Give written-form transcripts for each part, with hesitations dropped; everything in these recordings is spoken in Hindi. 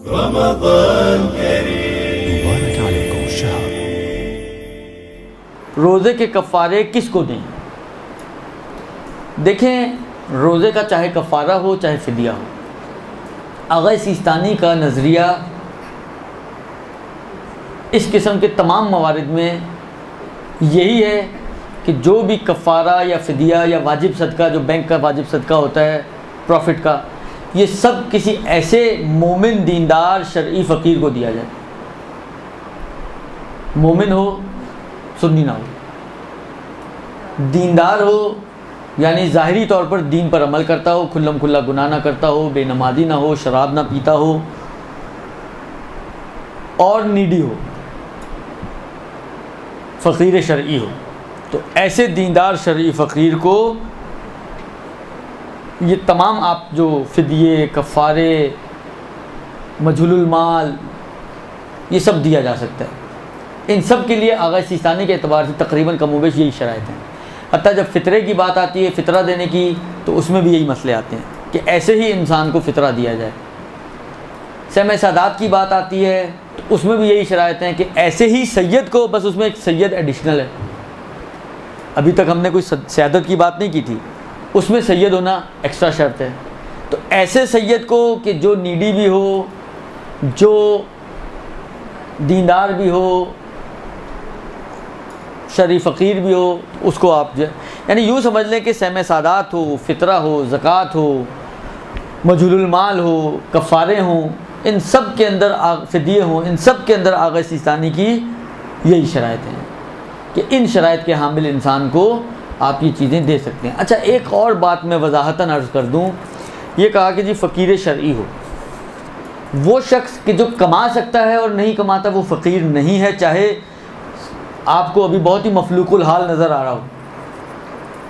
रमज़ान करीम मुबारक अलैकुम शहर। रोज़े के कफ़ारे किसको दें? देखें, रोज़े का चाहे कफ़ारा हो चाहे फ़िदिया हो, आग़ा सिस्तानी का नज़रिया इस किस्म के तमाम मवारिद में यही है कि जो भी कफ़ारा या फ़िदिया या वाजिब सदका, जो बैंक का वाजिब सदका होता है प्रॉफिट का, ये सब किसी ऐसे मोमिन दीनदार शरई फ़कीर को दिया जाए। मोमिन हो, सुन्नी ना हो, दीनदार हो यानी ज़ाहिरी तौर पर दीन पर अमल करता हो, खुल्लम खुल्ला गुनाह ना करता हो, बेनमाज़ी ना हो, शराब ना पीता हो और नीडी हो, फ़कीर शरई हो। तो ऐसे दीनदार शरई फ़कीर को ये तमाम आप जो फ़िदिये, कफ़ारे, मजहूलुल माल, ये सब दिया जा सकता है। इन सब के लिए आग़ा सिस्तानी के एतबार से तकरीबन कमोबेश यही शराइत हैं। हत्ता जब फ़ितरे की बात आती है, फ़ितरा देने की, तो उसमें भी यही मसले आते हैं कि ऐसे ही इंसान को फ़ितरा दिया जाए। सहम सादात की बात आती है तो उसमें भी यही शराइत हैं कि ऐसे ही सैयद को, बस उसमें एक सैयद एडिशनल है। अभी तक हमने कोई सयादत की बात नहीं की थी, उसमें सैयद होना एक्स्ट्रा शर्त है। तो ऐसे सैयद को कि जो नीडी भी हो, जो दीनदार भी हो, शरई फ़कीर भी हो, उसको आप जो यानी यूँ समझ लें कि सहम सादात हो, फ़ितरा हो, ज़कात हो, मजहूलुल माल हो, कफ़ारे हों, इन सब के अंदर फ़िदिये हों, इन सब के अंदर आग़ा सिस्तानी की यही शराइत हैं कि इन शराइत के हामिल इंसान को आप ये चीज़ें दे सकते हैं। अच्छा, एक और बात मैं वज़ाहतन अर्ज़ कर दूँ, ये कहा कि जी फ़कीर शरई हो, वो शख्स कि जो कमा सकता है और नहीं कमाता वो फ़कीर नहीं है। चाहे आपको अभी बहुत ही मफलूकुल हाल नज़र आ रहा हो,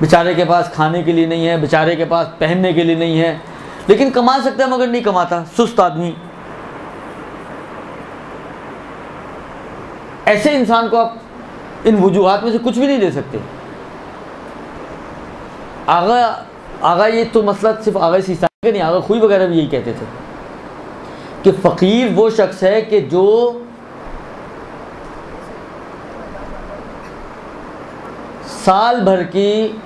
बेचारे के पास खाने के लिए नहीं है, बेचारे के पास पहनने के लिए नहीं है, लेकिन कमा सकता है मगर नहीं कमाता, सुस्त आदमी, ऐसे इंसान को आप इन वजूहात में से कुछ भी नहीं दे सकते। आगा ये तो मसला सिर्फ आगा सिस्तानी का नहीं, आगा खुई वगैरह भी यही कहते थे कि फ़कीर वो शख्स है कि जो साल भर की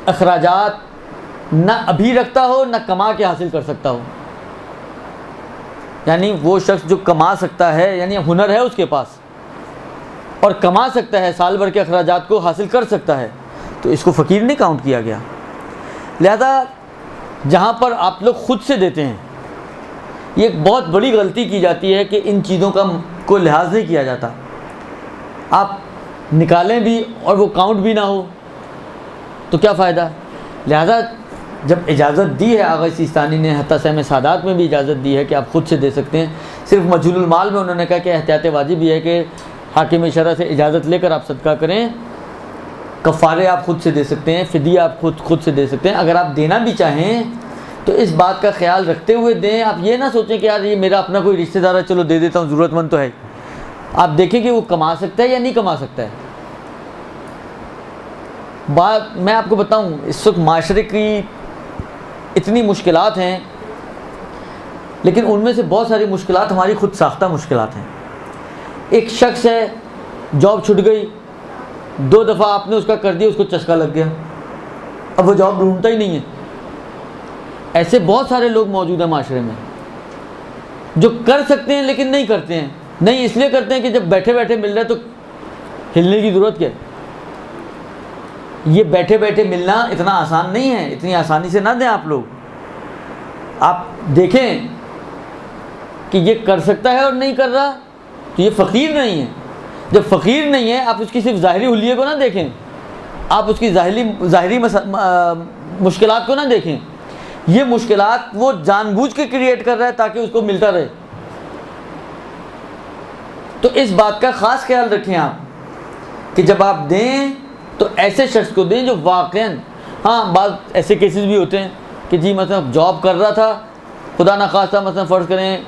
अखराजात ना अभी रखता हो ना कमा के हासिल कर सकता हो। यानी वो शख्स जो कमा सकता है, यानी हुनर है उसके पास और कमा सकता है, साल भर के अखराजात को हासिल कर सकता है, तो इसको फ़कीर नहीं काउंट किया गया। लिहाजा जहाँ पर आप लोग ख़ुद से देते हैं, ये एक बहुत बड़ी गलती की जाती है कि इन चीज़ों का को लिहाज नहीं किया जाता। आप निकालें भी और वो काउंट भी ना हो तो क्या फ़ायदा। लिहाजा जब इजाज़त दी है आग़ा सिस्तानी ने, हत्ता सहम सादात में भी इजाज़त दी है कि आप ख़ुद से दे सकते हैं। सिर्फ मजहूलुल माल में उन्होंने कहा कि एहतियात वाजिब ये है कि हाकिम शरअ से इजाज़त लेकर आप सदका करें। कफ़ारे आप ख़ुद से दे सकते हैं, फ़िदिया आप खुद से दे सकते हैं। अगर आप देना भी चाहें तो इस बात का ख्याल रखते हुए दें। आप ये ना सोचें कि यार ये मेरा अपना कोई रिश्तेदार है, चलो दे देता हूँ, ज़रूरतमंद तो है। आप देखें कि वो कमा सकता है या नहीं कमा सकता है। बात मैं आपको बताऊँ, इस वक्त माशरे की इतनी मुश्किलात हैं, लेकिन उनमें से बहुत सारी मुश्किलात हमारी खुद साख्ता मुश्किलात हैं। एक शख्स है, जॉब छूट गई, 2 दफ़ा आपने उसका कर दिया, उसको चस्का लग गया, अब वो जॉब ढूंढता ही नहीं है। ऐसे बहुत सारे लोग मौजूद हैं माशरे में जो कर सकते हैं लेकिन नहीं करते हैं। नहीं इसलिए करते हैं कि जब बैठे बैठे मिल रहा है तो हिलने की ज़रूरत क्या है। ये बैठे बैठे मिलना इतना आसान नहीं है, इतनी आसानी से ना दें आप लोग। आप देखें कि ये कर सकता है और नहीं कर रहा तो ये फ़कीर नहीं है। जब फ़कीर नहीं है, आप उसकी सिर्फ ज़ाहिरी हुलिये को ना देखें, आप उसकी ज़ाहिरी मुश्किलात को ना देखें। ये मुश्किलात वो जानबूझ के क्रिएट कर रहा है ताकि उसको मिलता रहे। तो इस बात का ख़ास ख्याल रखें आप कि जब आप दें तो ऐसे शख्स को दें जो वाक़ईन, हाँ बात ऐसे केसेस भी होते हैं कि जी मतलब जॉब कर रहा था, खुदा न खास्ता मतलब फ़र्ज़ करें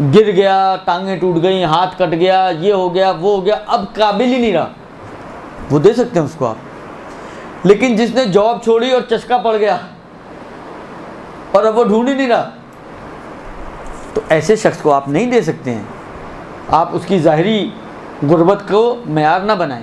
गिर गया, टांगें टूट गई, हाथ कट गया, ये हो गया, वो हो गया, अब काबिल ही नहीं रहा, वो दे सकते हैं उसको आप। लेकिन जिसने जॉब छोड़ी और चस्का पड़ गया और अब वो ढूंढ ही नहीं रहा, तो ऐसे शख्स को आप नहीं दे सकते हैं। आप उसकी ज़ाहिरी गुर्बत को मेयार ना बनाएं।